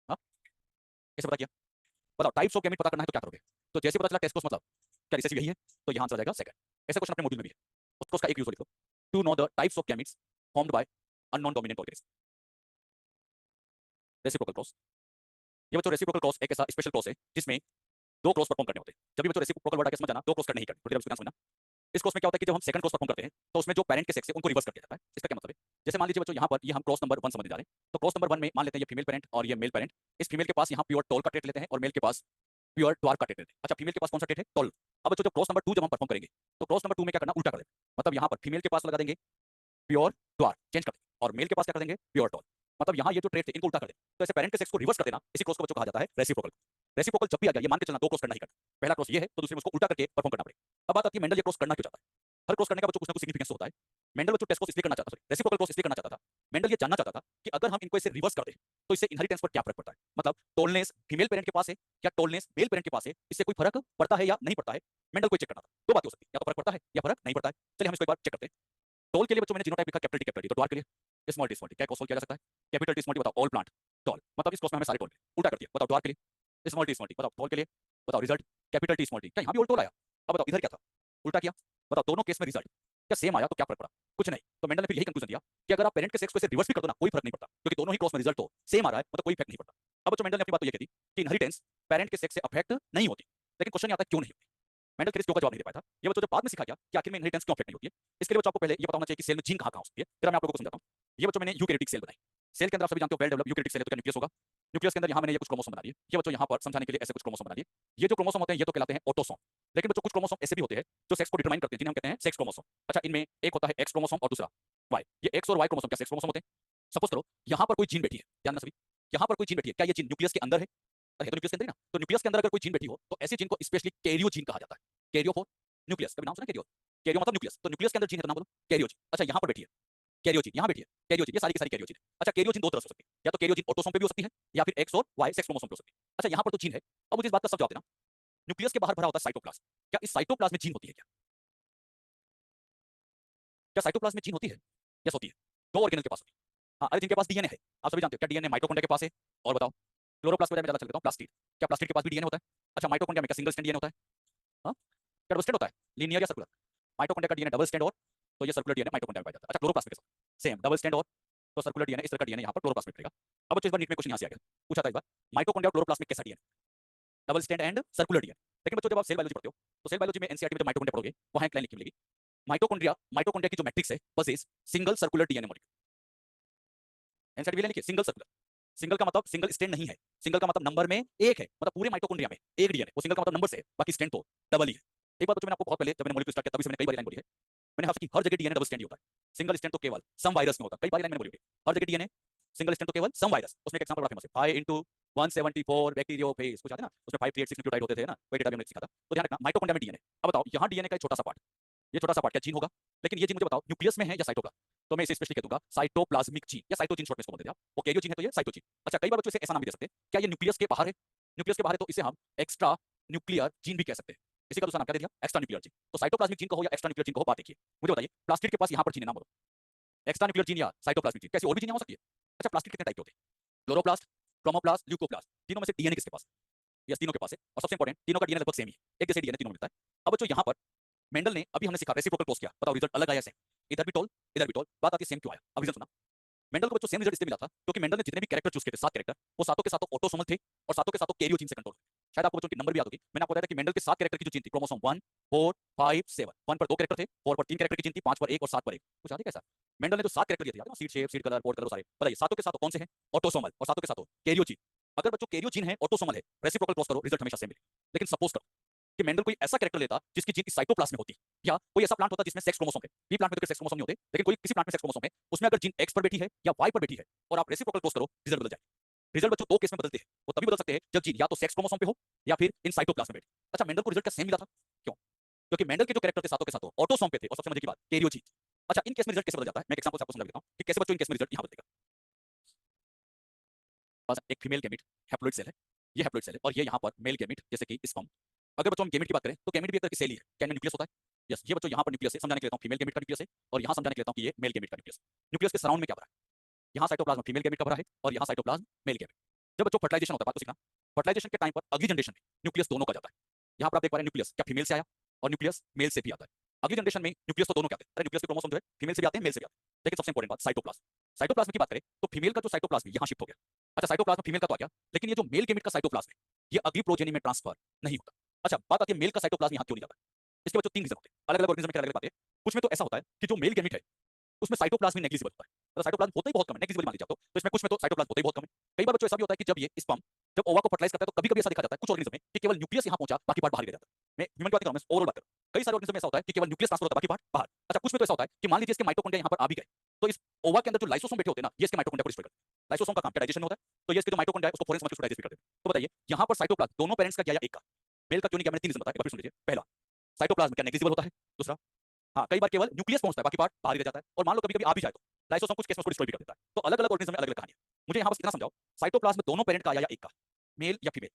हाँ कैसे पता किया? बताओ टाइप्स ऑफ गैमेट पता करना है तो क्या करोगे? तो जैसे पता चला टेस्ट क्रॉस मतलब क्या रिसेसिव यही है, तो यहाँ आंसर आ जाएगा सेकंड। ऐसे क्वेश्चन अपने मॉड्यूल में भी है, उसको उसका एक यूज लिख दो, to know the types of gametes formed by unknown dominant organism. Reciprocal cross. ये बच्चों रेसिप्रोकल क्रॉस एक ऐसा स्पेशल क्रॉस है जिसमें दो क्रॉस परफॉर्म करने होते हैं। जब भी बच्चों रेसिप्रोकल वर्ड आके समझ जाना, दो क्रॉस करने ही करने, थोड़ी देर उसको समझना। इस क्रॉस में क्या होता है कि जब हम सेकंड क्रॉस परफॉर्म करते हैं तो उसमें जो पेरेंट के सेक्स है उनको रिवर्स कर दिया जाता है। इसका क्या मतलब है? जैसे मान लीजिए बच्चों यहाँ पर ये हम क्रॉस नंबर 1 समझने जा रहे हैं, तो क्रॉस नंबर 1 में मान लेते हैं ये फीमेल पेरेंट और ये मेल पेरेंट। इस फीमेल के पास यहाँ प्योर टॉल का ट्रेट लेते हैं और मेल के पास प्योर ट्वार का ट्रेट लेते हैं। अच्छा फीमेल के पास कौन सा ट्रेट है? टॉल। अब बच्चों जब क्रॉस नंबर 2 जब हम परफॉर्म करेंगे, तो क्रॉस नंबर 2 में क्या करना? उल्टा कर देना। मतलब यहाँ पर फीमेल के पास लगा देंगे प्योर ट्वार, चेंज कर देंगे, और मेल के पास क्या कर देंगे? Pure tall. मतलब यहाँ ये जो ट्रेट थे इनको उल्टा कर देना। तो ऐसे पेरेंट के सेक्स को रिवर्स कर देना, इसी क्रॉस को बच्चों कहा जाता है रेसिप्रोकल। रेसिप्रोकल जब भी आ गया, ये मान के चलना दो क्रॉस करना ही करना। पहला क्रॉस ये है तो दूसरे में उसको उल्टा करके परफॉर्म करना पड़ेगा। अब बात आती है मेंडल ये क्रॉस करना क्यों चाहता है? हर क्रॉस करने का बच्चों कुछ ना कुछ सिग्निफिकेंस होता है। मेंडल बच्चों टेस्ट क्रॉस इसलिए करना चाहता, सॉरी रेसिप्रोकल क्रॉस इसलिए करना चाहता था। मेंडल ये जानना चाहता था कि अगर हम इनको इसे रिवर्स कर दें तो इससे इनहेरिटेंस पर क्या फर्क पड़ता है। मतलब टोलनेस फीमेल पेरेंट के पास है या टोलनेस मेल पेरेंट के पास है, इससे कोई फर्क पड़ता है या नहीं पड़ता है? मेंडल को चेक करना था। दो बातें हो सकती है, या तो फर्क पड़ता है या फर्क नहीं पड़ता है। चलिए हम इसको एक बार चेक करते हैं। टोल के लिए बच्चों मैंने जीनोटाइप लिखा कैपिटल टी कैपिटल टी, तो ट्वार के लिए स्मॉल टी क्या क्रॉस किया जा सकता है? कैपिटल टी स्मॉल टी, बताओ ऑल प्लांट टॉल, मतलब इस क्रॉस में हमें सारे टोल उल्टा कर दिया। बताओ ट्वार के लिए स्मॉल टी बताओ टॉल के लिए, बताओ result capital T small T, क्या यहाँ भी ऑल टोल आया? अब बताओ इधर क्या था? उल्टा किया। बताओ दोनों केस में रिजल्ट क्या सेम आया? तो क्या फर्क पड़ा? कुछ नहीं। तो मेंडल ने फिर यही कंक्लूजन दिया कि अगर आप पेरेंट के सेक्स को इसे रिवर्स भी कर दो ना, कोई फर्क नहीं पड़ता, क्योंकि दोनों ही क्रॉस में रिजल्ट तो सेम आ रहा है, मतलब कोई इफेक्ट नहीं पड़ता। अब बच्चों मेंडल ने अपनी बात तो ये कही कि इनहेरिटेंस पेरेंट के सेक्स से अफेक्ट नहीं होती, लेकिन क्वेश्चन आता है क्यों नहीं होती? मेंडल के इसका जवाब नहीं दे पाया था। ये बच्चों जब बाद में सीखा गया कि आखिर में इनहेरिटेंस क्यों अफेक्ट नहीं होती है, इसके लिए बच्चों आपको पहले ये पता होना चाहिए कि सेल में जीन कहाँ हो सकती है। फिर मैं आप लोगों को समझाता हूँ। ये बच्चों मैंने यूकैरियोटिक सेल बनाई। सेल के अंदर आप सभी जानते हो वेल डेवलप यूकैरियोटिक सेल है तो क्या न्यूक्लियस होगा? न्यूक्लियस के अंदर यहाँ मैंने ये कुछ क्रोमोसोम बना दिए। ये बच्चों यहाँ पर समझाने के लिए ऐसे कुछ क्रोमोसोम बना दिए। ये जो क्रोमोसोम होते हैं ये तो कहलाते हैं ऑटोसोम। लेकिन बच्चों कुछ क्रोमोसोम ऐसे भी होते हैं जो सेक्स को डिटरमाइन करते हैं, जिन्हें हम कहते हैं सेक्स क्रोमोसोम। अच्छा इनमें एक होता है एक्स क्रोमोसोम और दूसरा वाई। ये एक्स और वाई क्रोमोसोम क्या सेक्स क्रोमोसोम होते हैं? सपोज करो यहाँ पर कोई जीन बैठी है, ध्यान देना सभी, यहाँ पर कोई जीन बैठी है, क्या ये जीन न्यूक्लियस के अंदर है? अरे तो न्यूक्लियस के अंदर ही ना, तो न्यूक्लियस के अंदर अगर कोई जीन बैठी हो तो ऐसे जीन को स्पेशली कैरियो जीन कहा जाता है। कैरियो फॉर न्यूक्लियस, कभी नाम सुना कैरियो? कैरियो मतलब न्यूक्लियस, तो न्यूक्लियस के अंदर जीन है तो नाम बोलो कैरियो जीन। अच्छा यहाँ पर बैठी है कैरियो जीन, यहाँ बैठी है कैरियो जीन, ये सारी की सारी कैरियो जीन है। अच्छा कैरियो जीन दो तरह से हो सकती है, या तो कैरियो जीन ऑटोसोम पे भी हो सकती है या फिर एक्स और वाई सेक्स क्रोमोसोम पे हो सकती है। अच्छा यहाँ पर तो जीन है। अब मुझे इस बात का सब जवाब देना, न्यूक्लियस के बाहर भरा होता है साइटोप्लाज्म, क्या इस साइटोप्लाज्म में जीन होती है क्या? क्या साइटोप्लाज्म में जीन होती है? यस होती है, दो ऑर्गेनल के पास होती है। हाँ अरे जिनके पास डीएनए है, आप सभी जानते हो क्या डीएनए माइटोकॉन्ड्रिया के पास है? और बताओ क्लोरोप्लास्ट में ज्यादा चल लेता हूँ, प्लास्टिड, क्या प्लास्टिड के पास भी डीएनए होता है? अच्छा माइटोकॉन्ड्रिया में क्या सिंगल स्ट्रैंड डीएनए होता है? हाँ क्या डबल स्ट्रैंड होता है? लीनियर या सर्कुलर? माइटोकॉन्ड्रिया का डीएनए डबल स्ट्रैंड और, तो ये सर्कुलर डीएनए माइटोकॉन्ड्रिया में पाया जाता है। अच्छा क्लोरोप्लास्ट में कैसा? सेम डबल स्ट्रैंड और, तो सर्कुलर डीएनए इस तरह का डीएनए यहाँ पर क्लोरोप्लास्ट में मिलेगा। अब बच्चों इस बार नीट में क्वेश्चन यहाँ से आ गया, पूछा था इस बार माइटोकॉन्ड्रिया और क्लोरोप्लास्ट में कैसा DNA? Double strand and circular DNA. लेकिन बच्चों जब आप सेल बायोलॉजी पढ़ते हो तो सेल बायोलॉजी में एनसीईआरटी में जब माइटोकॉन्ड्रिया पढ़ोगे वहां एक लाइन लिखी मिलेगी, माइटोकॉन्ड्रिया की जो मैट्रिक्स है possess single circular DNA molecule. NCERT में लाइन लिखी सिंगल सर्कुलर। सिंगल का मतलब सिंगल स्ट्रैंड नहीं है, सिंगल का मतलब नंबर में एक है, मतलब पूरे माइटोकॉन्ड्रिया में एक डीएनए, वो सिंगल का मतलब नंबर से है, बाकी स्ट्रैंड तो डबल ही है। एक बात तो मैंने आपको बहुत पहले जब मैंने मॉलिक्यूल स्टार्ट किया तभी से मैंने कई बार लाइन बोली है, मैंने कहा कि हर जगह डीएनए डबल स्ट्रैंड ही होता है, सिंगल स्ट्रैंड तो केवल सम वायरस में होता है। कई बार लाइन मैंने बोली है हर जगह डीएनए सिंगल स्ट्रैंड तो केवल सम वायरस। उसमें एक एग्जांपल बड़ा फेमस है 5 into 174 बैक्टीरियोफेज कुछ आते हैं ना, उसमें 536 न्यूक्लियोटाइड होते थे ना, वही डेटा भी हमने सीखा था। तो ध्यान रखना माइटोकॉन्ड्रिया में डीएनए। अब बताओ यहाँ डीएनए का एक छोटा सा पार्ट, ये छोटा सा पार्ट क्या जीन होगा? लेकिन ये जीन मुझे बताओ न्यूक्लियस में है या साइटोप्लाज्म? तो मैं इसे स्पेशली कह दूंगा साइटोप्लाज्मिक जीन या साइटोजीन शॉर्ट में इसको बोलते हैं आप। वो कैरियो जीन है तो ये साइटोजीन। अच्छा कई बार बच्चों इसे ऐसा नाम भी दे सकते हैं, क्या ये न्यूक्लियस के बाहर है? न्यूक्लियस के बाहर है तो इसे हम एक्स्ट्रा न्यूक्लियर जीन भी कह सकते हैं। इसी का दूसरा नाम क्या दे दिया? Extra nuclear gene. तो साइटोप्लाज्मिक जीन को हो या एक्स्ट्रा न्यूक्लियर जीन को हो, बात देखिए। मुझे बताइए प्लास्टिड के पास यहाँ पर जीन है, नाम बोलो। एक्स्ट्रा न्यूक्लियर जीन या साइटोप्लाज्मिक जीन, कैसी और भी जीन हो सकती है? अच्छा प्लास्टिड कितने टाइप के होते हैं? Chloroplast, chromoplast, leucoplast. तीनों में से डीएनए किसके पास? यस तीनों के पास है। और सबसे इंपॉर्टेंट तीनों का डीएनए लगभग सेम ही है, एक जैसे डीएनए तीनों मिलता है। अब बच्चों यहाँ पर मेंडल ने अभी हमने सीखा रेसिप्रोकल क्लोज किया, बताओ रिजल्ट अलग आया सेम। इधर भी टोल इधर भी टोल, बात आती है सेम क्यों आया? अब रीजन सुना। मेंडल को बच्चों सेम रिजल्ट इसलिए मिला था क्योंकि मेंडल ने जितने भी कैरेक्टर चूज किए थे 7 कैरेक्टर, वो सातों के सातों ऑटोसोमल थे और सातों के सातों कैरियो जीन से कंट्रोल। शायद आपको बच्चों की नंबर भी याद होगी, मैंने आपको बताया था कि मेंडल के 7 कैरेक्टर की जो जीन थी क्रोमोसोम 1 4 5 7, 1 पर 2 कैरेक्टर थे, 4 पर 3 कैरेक्टर की जीन थी, 5 पर 1 और 7 पर 1। कुछ याद है कैसा? मेंडल ने जो 7 कैरेक्टर लिए थे याद है ना, seed shape, seed colour, pod colour, सारे बताइए सातों के सातों कौन से हैं? ऑटोसोमल, और सातों के सातों कैरियो जीन। अगर बच्चों कैरियो जीन है, ऑटोसोमल है, रेसिप्रोकल क्रॉस करो, रिजल्ट हमेशा सेम मिले। लेकिन सपोज करो कि मेंडल कोई ऐसा कैरेक्टर लेता जिसकी जीन इस साइटोप्लाज्म में होती, या कोई ऐसा प्लांट होता जिसमें सेक्स क्रोमोसोम है। बी प्लांट में तो सेक्स क्रोमोसोम नहीं होते, लेकिन कोई किसी प्लांट में सेक्स क्रोमोसोम है, उसमें अगर जीन एक्स पर बैठी है या वाई पर बैठी है और आप रेसिप्रोकल क्रॉस करो, रिजल्ट बदल जाए। रिजल्ट बच्चों दो केस में बदलते हैं, वो तभी बदल सकते हैं जब जीन या तो सेक्स क्रोमोसोम पे हो या फिर इन साइटोप्लाज्म में बैठे। अच्छा मेंडल को रिजल्ट क्या सेम मिला था? क्यों? क्योंकि मेंडल के जो कैरेक्टर थे सातों के सातों ऑटोसोम पे थे, और सबसे मजे की बात कैरियो जीन। अच्छा इन केस में रिजल्ट कैसे बदल जाता है, मैं एक एग्जांपल से आपको समझा देता हूं कि कैसे बच्चों इन केस में रिजल्ट यहां बदलेगा। बस एक फीमेल गैमेट हैप्लॉइड सेल है, ये हैप्लॉइड सेल है, और ये यहां पर मेल गैमेट जैसे कि स्पर्म। अगर बच्चों हम गैमेट की बात करें तो गैमेट भी एक तरह की सेल ही है, क्या इनमें न्यूक्लियस होता है? यस ये बच्चों यहां पर न्यूक्लियस है, समझाने के लिए लेता हूं फीमेल गैमेट का न्यूक्लियस है, और यहां समझाने के लिए लेता हूं कि ये मेल गैमेट का न्यूक्लियस। न्यूक्लियस के सराउंड में क्या भरा है? यहाँ साइटोप्लाज्म फीमेल गैमेट का भरा है और यहाँ साइटोप्लाज्म मेल गैमेट। जब बच्चों फर्टिलाइजेशन होता है, बात को सीखना, फर्टिलाइजेशन के टाइम पर अगली जनरेशन में न्यूक्लियस दोनों का जाता है। यहाँ पर आप देख पा रहे हैं न्यूक्लियस क्या फीमेल से आया और न्यूक्लियस मेल से भी आता है। अगली जनरेशन में न्यूक्लियस तो दोनों के आते हैं, अरे न्यूक्लियस के क्रोमोसोम जो है फीमेल से भी आते हैं मेल से भी आते हैं। लेकिन सबसे इंपॉर्टेंट बात साइटोप्लाज्म, साइटोप्लाज्म की बात करें तो फीमेल का जो साइटोप्लाज्म यहाँ शिफ्ट हो गया। अच्छा साइटोप्लाज्म फीमेल का तो आ गया, लेकिन ये जो मेल गैमेट का साइटोप्लाज्म है ये अगली प्रोजेनी में ट्रांसफर नहीं होता। अच्छा बात आती है मेल का साइटोप्लाज्म यहाँ क्यों नहीं जाता? इसके बच्चों 3 रीजन होते हैं, अलग अलग ऑर्गेनिज्म में अलग अलग बातें। कुछ में तो ऐसा होता है कि जो मेल गैमेट है उसमें साइटोप्लाज्म नेग्लिजिबल होता है, मतलब साइटोप्लाज्म होता ही बहुत कम है, नेग्लिजिबल मान लीजिए आप तो इसमें कुछ में तो साइटोप्लाज्म होता ही बहुत कम है। कई बार बच्चों ऐसा भी होता है कि जब ये स्पर्म जब ओवा को फर्टिलाइज करता है तो कभी-कभी ऐसा देखा जाता है कुछ ऑर्गेनिज्म में कि केवल न्यूक्लियस यहां पहुंचा बाकी पार्ट बाहर ही रह जाता है। मैं ह्यूमन की बात कर रहा हूं, मैं ओवरऑल बात कर रहा हूं। कई सारे ऑर्गेनिज्म में ऐसा होता है कि केवल न्यूक्लियस ट्रांसफर होता है बाकी पार्ट बाहर। अच्छा कुछ में तो ऐसा होता है कि मान लीजिए इसके माइटोकॉन्ड्रिया यहां पर आ भी गए तो इस ओवा के अंदर जो लाइसोसोम बैठे होते हैं ना, ये इसके माइटोकॉन्ड्रिया को डिस्ट्रॉय करते हैं। लाइसोसोम का काम क्या डाइजेशन में होता है, तो ये इसके जो माइटोकॉन्ड्रिया है उसको फोरेंस मस्कुलस डाइजेस्ट करते हैं। तो बताइए यहां पर साइटोप्लाज्म दोनों पेरेंट्स का क्या या एक का? मेल का क्यों नहीं गया? मैंने 3 रीजन बताए, एक बार फिर सुन लीजिए। पहला साइटोप्लाज्म क्या नेग्लिजिबल होता है? दूसरा हाँ कई बार केवल न्यूक्लियस पहुंचता है बाकी पार्ट बाहर ही रह जाता है, और मान लो कभी-कभी आ भी जाए तो लाइसोसोम कुछ केस में उसको डिस्ट्रॉय भी कर देता है। तो अलग-अलग ऑर्गेनिज्म में अलग-अलग कहानी है। मुझे यहां बस इतना समझाओ साइटोप्लाज्म दोनों पेरेंट का आया या एक का? मेल या फीमेल?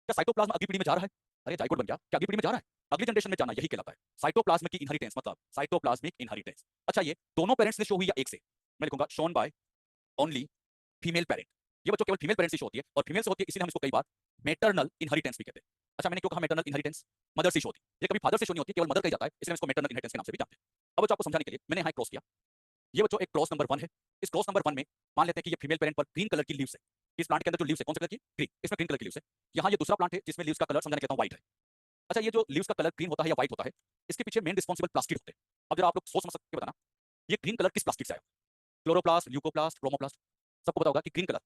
क्या साइटोप्लाज्म अगली पीढ़ी में जा रहा है? अरे जाइगोट बन गया, क्या अगली पीढ़ी में जा रहा है? अगली जनरेशन में जाना यही कहलाता है साइटोप्लाज्म की इनहेरिटेंस, मतलब साइटोप्लाज्मिक इनहेरिटेंस। अच्छा ये दोनों पेरेंट्स से शो हुई या एक से? मैं लिखूंगा shown by only female parent. ये बच्चों केवल फीमेल पेरेंट्स से शो होती है, और फीमेल से होती है इसलिए हम इसको कई बार मैटरनल इनहेरिटेंस भी कहते हैं। अच्छा मैंने क्यों कहा मैटरनल इनहेरिटेंस? मदर से शो होती है, ये कभी फादर से शो नहीं होती, केवल मदर का ही जाता है, इसलिए हम इसको मैटरनल इनहेरिटेंस के नाम से भी जानते हैं। अब बच्चों आपको समझाने के लिए मैंने यहाँ क्रॉस किया, ये बच्चों एक क्रॉस नंबर 1 है। इस क्रॉस नंबर 1 में मान लेते हैं कि ये फीमेल पेरेंट पर ग्रीन कलर की लीव्स है। इस प्लांट के अंदर जो लीव्स है कौन से कलर की? ग्रीन, इसमें ग्रीन कलर की लीव्स है। यहाँ ये दूसरा प्लांट है जिसमें लीव्स का कलर समझाने के लिए व्हाइट है। अच्छा ये जो लीव्स का कलर ग्रीन होता है या व्हाइट होता है, इसके पीछे मेन रिस्पॉन्सिबल प्लास्टिड होते हैं। अब जरा आप लोग सोच समझ सकते बताना ये ग्रीन कलर किस प्लास्टिक से आया? Chloroplast, leucoplast, chromoplast? सबको पता होगा कि ग्रीन कलर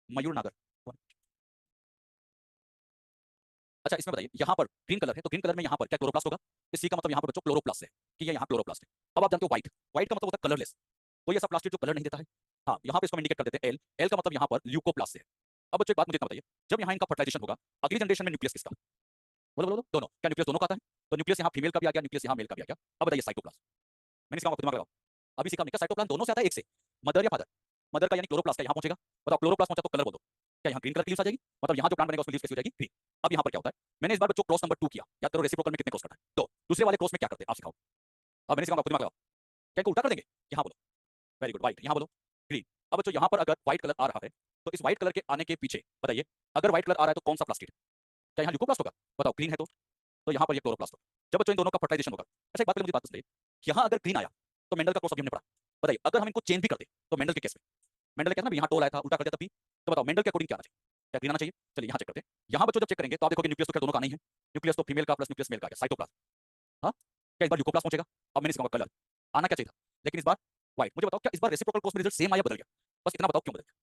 मयूर नागर कौन? अच्छा इसमें बताइए यहाँ पर ग्रीन कलर है तो ग्रीन कलर में यहाँ पर क्या क्लोरोप्लास्ट होगा? इसी का मतलब यहाँ पर बच्चों क्लोरोप्लास्ट है कि ये यहाँ क्लोरोप्लास्ट है। अब आप जानते हो व्हाइट, व्हाइट का मतलब होता है कलरलेस, कोई ऐसा प्लास्टिक जो कलर नहीं देता है। हाँ यहाँ पे इसको इंडिकेट कर देते हैं एल, एल का मतलब यहाँ पर ल्यूकोप्लास्ट है। अब बच्चों एक बात मुझे इतना बताइए, जब यहाँ इनका फर्टिलाइजेशन होगा अगली जनरेशन में न्यूक्लियस किसका? बोलो बोलो दोनों, क्या न्यूक्लियस दोनों का आता है? तो न्यूक्लियस यहाँ फीमेल का भी आ गया, न्यूक्लियस यहाँ मेल का भी आ गया। अब बताइए साइटोप्लाज्म, मैंने इसका दिमाग लगाओ, अभी सीखा हमने क्या साइटोप्लाज्म दोनों से आता है एक से? मदर या फादर? मदर का यानी क्लोरोप्लास्ट का यहाँ पहुंचेगा, बताओ क्लोरोप्लास्ट पहुंचा तो कलर बोलो, क्या यहाँ ग्रीन कलर की लीव्स आ जाएगी? मतलब यहाँ जो प्लांट बनेगा उसमें लीव्स कैसी हो जाएगी? ग्रीन। अब यहाँ पर क्या होता है, मैंने इस बार बच्चों क्रॉस नंबर 2 किया, याद करो रेसिप्रोकल में कितने क्रॉस करना है। तो दूसरे वाले क्रॉस में क्या करते हैं आप सिखाओ। अब मैंने सिखाऊंगा, दिमाग लगाओ, क्या इनको उल्टा कर देंगे? यहाँ बोलो वेरी गुड, व्हाइट यहाँ बोलो ग्रीन। अब बच्चों यहाँ पर अगर व्हाइट कलर आ रहा है तो इस व्हाइट कलर के आने के पीछे बताइए अगर व्हाइट कलर आ रहा है तो कौन सा प्लास्टिड? क्या यहाँ ल्यूकोप्लास्ट होगा? बताओ ग्रीन है तो यहाँ पर ये क्लोरोप्लास्ट होगा। जब बच्चों इन दोनों का फर्टिलाइजेशन होगा, अच्छा एक बात मुझे बात बताइए, यहाँ अगर ग्रीन आया तो मेंडल का क्रॉस अभी हमने पढ़ा, बताइए अगर हम इनको चेंज भी करते तो मेंडल के केस में मेंडल कहता है ना यहाँ टोल आया था उल्टा कर दिया तभी, तो बताओ मेंडल के अकॉर्डिंग क्या आना चाहिए? क्या ग्रीन आना चाहिए? चलिए यहाँ चेक करते हैं। यहाँ बच्चों जब चेक करेंगे तो आप देखोगे न्यूक्लियस तो खैर दोनों का नहीं है, न्यूक्लियस तो फीमेल का प्लस न्यूक्लियस मेल का है साइटोप्लाज्म। हाँ क्या इस बार ल्यूकोप्लास्ट पहुंचेगा? अब मैंने सिखाऊंगा कलर आना क्या चाहिए था, लेकिन इस बार व्हाइट। मुझे बताओ क्या इस बार रेसिप्रोकल क्रॉस में रिजल्ट सेम आया बदल गया? बस इतना बताओ क्यों बदल गया?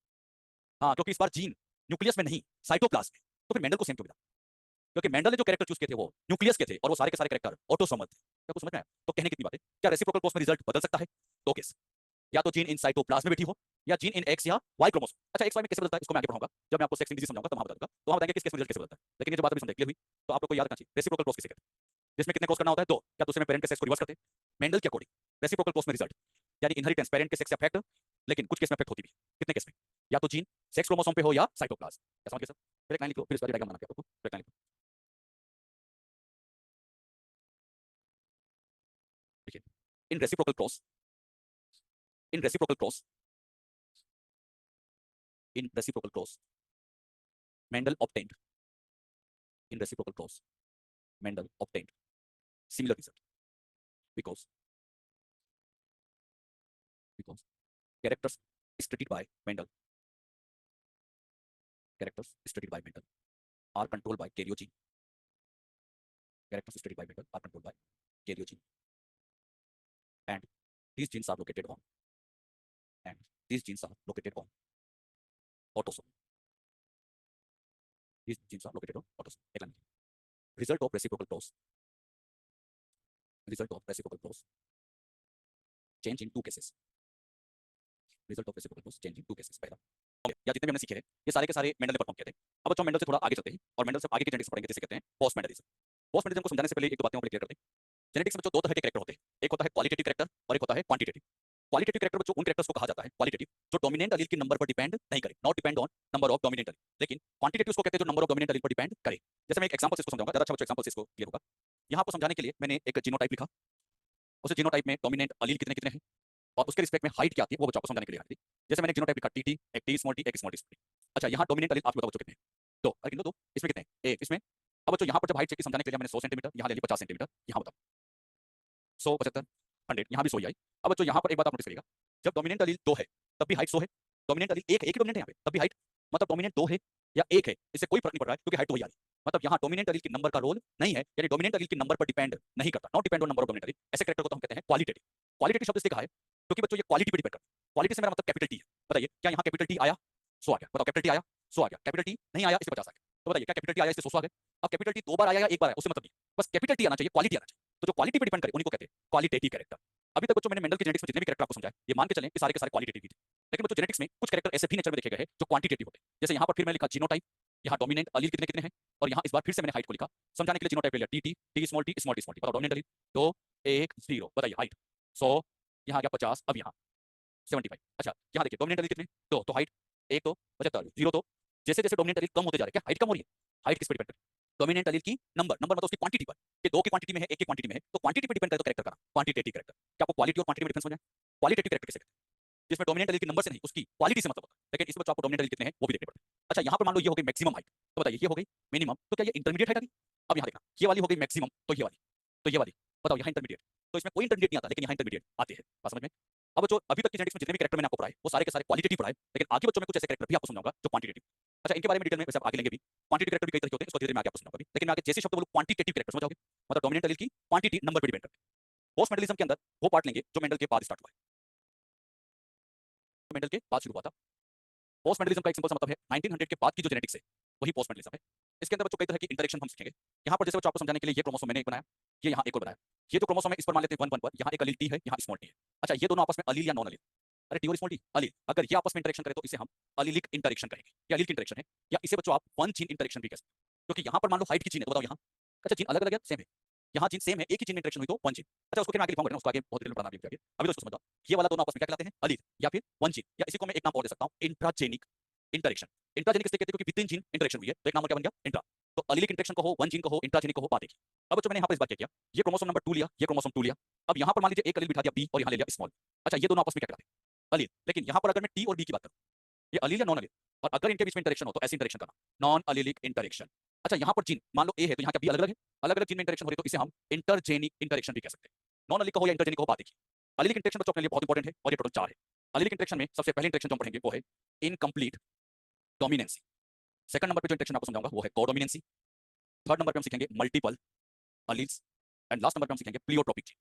हाँ क्योंकि इस बार जीन न्यूक्लियस में नहीं साइटोप्लाज्म में, तो फिर मेंडल को सेम क्यों मिला? क्योंकि मेंडल ने जो कैरेक्टर चूज किए थे वो न्यूक्लियस के थे और वो सारे के सारे कैरेक्टर ऑटोसोमल थे। क्या कुछ समझ में आया? तो कहने की इतनी बात है, क्या रेसिप्रोकल क्रॉस में रिजल्ट बदल सकता है? दो केस, या तो जीन इन साइटोप्लाज्म में बैठी हो या जीन इन एक्स या वाई क्रोमोसोम। अच्छा एक्स वाई में कैसे बदलता है इसको मैं आगे पढ़ाऊंगा, जब मैं आपको सेक्स डिजीज समझाऊंगा तो वहां बता दूंगा, तो वहां बताएंगे किस केस में रिजल्ट कैसे बदलता है। लेकिन ये जो बात अभी समझ क्लियर हुई, तो आप लोग को याद रखना चाहिए रेसिप्रोकल क्रॉस किसे कहते हैं, जिसमें कितने क्रॉस करना होता है, दो। क्या दूसरे में पेरेंट के सेक्स को रिवर्स करते हैं मेंडल के अकॉर्डिंग। रेसिप्रोकल क्रॉस में रिजल्ट यानी इनहेरिटेंस पेरेंट के सेक्स से अफेक्ट, लेकिन कुछ केस में अफेक्ट होती भी है। कितने केस में, या तो जीन सेक्स क्रोमोसोम पे हो या साइटोप्लाज्म। क्या समझ गए सर? फिर एक लाइन लिख लो, फिर इस पर डायग्राम बना के आपको फिर एक लाइन लिख लो। देखिए in reciprocal cross, in reciprocal cross, in reciprocal cross Mendel obtained, in reciprocal cross Mendel obtained similar result because characters studied by Mendel, characters studied by Mendel are controlled by karyogene, characters studied by Mendel are controlled by karyogene, and these genes are located on, and these genes are located on autosome, these genes are located on autosome. Again, result of reciprocal cross, result of reciprocal cross change in two cases, result of reciprocal cross change in two cases. पहला या जितने भी हमने सीखे हैं ये सारे के सारे मेंडल ने परफॉर्म किए थे। अब बच्चों मेंडल से थोड़ा आगे चलते हैं और मेंडल से आगे की जेनेटिक्स पढ़ेंगे जिसे कहते हैं पोस्ट मेंडलिज्म। पोस्ट मेंडलिज्म को समझाने से पहले एक दो बातें क्लियर करते हैं। जेनेटिक्स में जो दो तरह के कैरेक्टर होते हैं, एक होता है क्वालिटेटिव कैरेक्टर और एक होता है क्वांटिटेटिव। क्वालिटेटिव कैरेक्टर बच्चों उन कैरेक्टर्स को कहा जाता है क्वालिटेटिव जो डोमिनेंट एलील के नंबर पर डिपेंड नहीं करे, not depend on number of dominant allele. लेकिन क्वांटिटेटिव उसको कहते हैं जो नंबर ऑफ डोमिनेंट एलील पर डिपेंड करे। जैसे मैं एक एग्जांपल से इसको समझाऊंगा, ज्यादा अच्छा बच्चों एग्जांपल से इसको क्लियर होगा। यहां आपको समझाने के लिए मैंने एक जीनोटाइप लिखा, उस जीनोटाइप में डोमिनेंट एलील कितने कितने हैं और उसके रिस्पेक्ट में हाइट क्या आती है वो बच्चों को समझाने के लिए आती है। जैसे मैंने जीनोटाइप लिखा टीटी, एक टी स्मॉल टी, एक स्मॉल टी स्मॉल टी। अच्छा यहाँ डोमिनेंट एलील आप बताओ बच्चों कितने हैं, दो। अरे गिन लो, दो। इसमें कितने हैं, एक। इसमें अब बच्चों यहाँ पर जब हाइट चेक समझाने के लिए मैंने 100 सेंटीमीटर, यहाँ ले ली 50 सेंटीमीटर, यहाँ बताओ 100, 75, 100, यहाँ भी 100 ही आई। अब बच्चों यहाँ पर एक बात आप नोटिस करिएगा, जब डोमिनेंट एलील 2 है तब भी हाइट 100 है, डोमिनेंट एलील एक ही डोमिनेंट है यहाँ पे तब भी हाइट, मतलब डोमिनेंट 2 है या 1 है इससे कोई फर्क नहीं पड़ रहा है क्योंकि हाइट तो वही आ रही है। मतलब यहाँ डोमिनेंट एलील के नंबर का रोल नहीं है, यानी डोमिनेंट एलील के नंबर पर डिपेंड नहीं करता, not depend on number of dominant allele. ऐसे कैरेक्टर को तो हम कहते हैं क्वालिटेटिव। क्वालिटेटिव शब्द इसलिए कहा है क्योंकि बच्चों ये क्वालिटी पे डिपेंड करता है। क्वालिटी से मेरा मतलब कैपिटल टी है। बताइए क्या यहाँ कैपिटल टी आया, 100 आ गया, बताओ कैपिटल टी आया 100 आ गया, कैपिटल टी नहीं आया इससे 50 आ गया। तो बताइए क्या कैपिटल टी आया इससे 100 आ गया। अब कैपिटल टी 2 बार आया या 1 बार आया उससे मतलब नहीं, बस कैपिटल टी आना चाहिए, क्वालिटी आना चाहिए। तो जो क्वालिटी पे डिपेंड करे उन्हीं को कहते हैं क्वालिटेटिव कैरेक्टर। अभी तक बच्चों मैंने मेंडल की जेनेटिक्स में जितने भी कैरेक्टर आपको समझाए ये मान के चलें कि सारे के सारे क्वालिटेटिव थे, लेकिन बच्चों जेनेटिक्स में कुछ कैरेक्टर ऐसे भी नेचर में देखे गए हैं जो क्वांटिटेटिव होते हैं। जैसे यहाँ पर फिर मैंने लिखा जीनोटाइप, यहाँ डोमिनेंट एलील कितने कितने हैं, और यहाँ इस बार फिर से मैंने हाइट को लिखा समझाने के लिए जीनोटाइप ले लिया T T T small T small T small T. बताओ डोमिनेंट एलील 2 1 0, बताइए हाइट 100, यहाँ गया 50, अब यहाँ 75। अच्छा यहाँ देखिए डोमिनेंट एलील कितने, 2 तो हाइट 1 तो 75, 0 तो जैसे जैसे डोमिनेंट एलील कम होते जा रहे हैं क्या हाइट कम हो रही है, हाइट किस पर डिपेंड करती है, डोमिनेंट एलील की नंबर, नंबर मतलब उसकी क्वांटिटी पर, कि 2 की क्वांटिटी में है 1 की क्वांटिटी में है तो क्वांटिटी पर डिपेंड करे तो कैरेक्टर का क्वांटिटेटिव कैरेक्टर। क्या आपको क्वालिटी और क्वांटिटी में डिफरेंस समझ में आया? क्वालिटेटिव कैरेक्टर किसे कहते हैं, जिसमें डोमिनेंट एलील के नंबर से नहीं उसकी क्वालिटी से मतलब होता है, लेकिन इसमें आपको डोमिनेंट एलील कितने हैं वो भी देखने पड़ते हैं। अच्छा यहाँ पर मान लो ये हो गई मैक्सिमम हाइट, तो बताइए ये हो गई मिनिमम, तो क्या ये इंटरमीडिएट हाइट आ गई? अब यहाँ देखना ये वाली हो गई मैक्सिमम, तो ये वाली, तो ये वाली बताओ यहाँ इंटरमीडिएट, तो इसमें कोई इंटरमीडिएट नहीं आता लेकिन यहाँ इंटरमीडिएट आते हैं, बात समझ में? अब जो अभी तक की जेनेटिक्स में जितने भी कैरेक्टर मैंने आपको पढ़ाए वो सारे के सारे क्वालिटेटिव पढ़ाए, लेकिन आगे बच्चों में कुछ ऐसे कैरेक्टर भी आपको समझाऊंगा जो क्वांटिटेटिव। अच्छा इनके बारे में डिटेल में वैसे आप आगे लेंगे भी, क्वांटिटेटिव कैरेक्टर भी कई तरह के होते हैं उसको धीरे धीरे मैं आगे आपको समझाऊंगा भी, लेकिन मैं आगे जैसे शब्द बोलूं क्वांटिटेटिव कैरेक्टर समझ जाओगे, मतलब डोमिनेंट एलील की क्वांटिटी नंबर पर डिपेंड करती है। पोस्ट मेंडलिज्म के अंदर वो पार्ट लेंगे जो मेंडल के बाद स्टार्ट हुआ है, मेंडल के बाद शुरू हुआ था। पोस्ट मेंडलिज्म का एक सिंपल सा मतलब है 1900 के बाद की जो जेनेटिक्स है वही पोस्ट मेंडलिज्म है। इसके अंदर बच्चों कई तरह की इंटरेक्शन हम सीखेंगे। यहाँ पर जैसे बच्चों आपको समझाने के लिए ये क्रोमोसोम मैंने एक बनाया, ये यहाँ एक और बनाया, ये जो क्रोमोसोम है इस पर मान लेते हैं 1 1 पर, यहाँ एक एलील टी है, यहाँ स्मॉल टी है। अच्छा ये दोनों आपस में एलील या नॉन एलील, अरे टी और स्मॉल टी एलील, अगर ये आपस में इंटरेक्शन करे तो इसे हम एलीलिक इंटरेक्शन कहेंगे, ये एलील की इंटरेक्शन है, या इसे बच्चों आप वन जीन इंटरेक्शन भी कह सकते हैं, क्योंकि यहाँ पर मान लो हाइट की जीन है तो बताओ यहाँ, अच्छा जीन अलग अलग है सेम है, यहाँ जीन सेम है एक ही जीन इंटरेक्शन हुई तो वन जीन। अच्छा उसको फिर मैं आगे लिखूंगा, उसको आगे बहुत डिटेल में पढ़ाना भी, अभी तो इसको समझो। ये वाला दोनों आपस में क्या कहलाते हैं, एलील या फिर वन जीन, या इसी को मैं एक नाम और दे सकता हूँ इंट्राजेनिक इंटरेक्शन। इंट्राजेनिक इसलिए कहते हैं क्योंकि विद इन जीन इंटरेक्शन हुई है तो एक नाम क्या बन गया इंट्रा। तो एलीलिक इंटरेक्शन को हो, वन जीन को हो, इंट्राजेनिक को हो, बात एक ही। अब जो मैंने यहाँ पर इस बात क्या किया, ये क्रोमोसोम नंबर 2 लिया, ये क्रोमोसोम 2 लिया, अब यहाँ पर मान लीजिए एक एलील बिठा दिया बी और यहाँ ले लिया स्मॉल। अच्छा ये दोनों आपस में क्या कहलाते हैं, एलील। लेकिन यहाँ पर अगर मैं टी और बी की बात करूँ, ये एलील या नॉन एलील, और अगर इनके बीच में इंटरेक्शन हो तो ऐसे इंटरेक्शन करना नॉन एलीलिक इंटरेक्शन। अच्छा यहाँ पर जीन मान लो ए है तो यहाँ क्या बी अलग अलग है, अलग अलग जीन में इंटरेक्शन हो रही है तो इसे हम इंटरजेनिक इंटरेक्शन भी कह सकते हैं। नॉन एलीलिक हो या इंटरजेनिक हो बात एक ही। एलीलिक इंटरेक्शन बच्चों अपने लिए बहुत इंपॉर्टेंट है और ये टोटल 4 है। एलीलिक इंटरेक्शन में सबसे पहले इंटरेक्शन जो हम पढ़ेंगे वो है इनकम्प्लीट डोमिनेंसी। सेकंड नंबर पे जो इंटरेक्शन आपको समझाऊंगा वो है कोडोमिनेंसी। थर्ड नंबर पे हम सीखेंगे multiple alleles, and last number पे हम सीखेंगे प्लियोट्रोपिक जीन।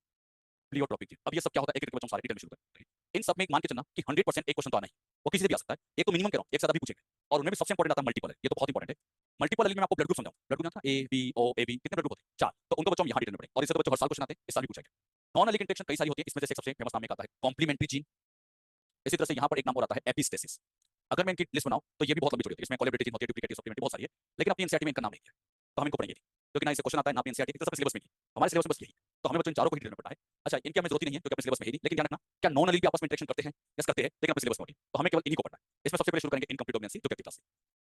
प्लियोट्रोपिक जीन, अब ये सब क्या होता है एक एक बच्चों सारे डिटेल में शुरू करते हैं। इन सब में मान के चलना कि 100% एक क्वेश्चन तो आना ही, वो किसी से भी आ सकता है, एक तो मिनिमम कह रहा हूं, एक से ज्यादा भी पूछेंगे, और उनमें भी सबसे इंपॉर्टेंट आता है मल्टीपल है, ये तो बहुत इंपॉर्टेंट है। मल्टीपल एलील में आपको ब्लड ग्रुप समझाऊं, ब्लड ग्रुप था A B O A B, कितने ब्लड ग्रुप होते हैं 4, तो उनको बच्चों हम यहाँ डिटेल में पढ़ेंगे, और इससे तो बच्चों हर साल क्वेश्चन आते हैं, इस साल भी पूछेंगे। नॉन एलीलिक इंटरेक्शन कई सारी होती है, इसमें से सबसे फेमस नाम एक आता है कॉम्प्लीमेंट्री जीन, इसी तरह से यहाँ पर एक नाम और आता है एपिस्टेसिस। अगर मैं इनकी लिस्ट बनाऊं तो ये भी बहुत लंबी चौड़ी होती है, इसमें कोलैबोरेटिव होती है, डुप्लीकेटिव सप्लीमेंट्री बहुत सारी है, लेकिन अपनी एनसीईआरटी में इनका नाम नहीं है, तो हम इनको पढ़ेंगे नहीं, क्योंकि ना इससे क्वेश्चन आता है ना अपनी एनसीईआरटी तो सब सिलेबस में ही, हमारे सिलेबस में बस यही, तो हमें बच्चों इन चारों को ही डिटेल में पढ़ना है। अच्छा, इनकी हमें जरूरत ही नहीं है क्योंकि अपने सिलेबस में है ही नहीं, लेकिन ध्यान रखना क्या नॉन एलिल भी आपस में इंटरेक्शन करते हैं? यस करते हैं, लेकिन अपने सिलेबस में होती है, तो हमें केवल इन्हीं को पढ़ना है। इसमें सबसे पहले शुरू करेंगे इनकम्प्लीट डोमिनेंसी जो कि क्लास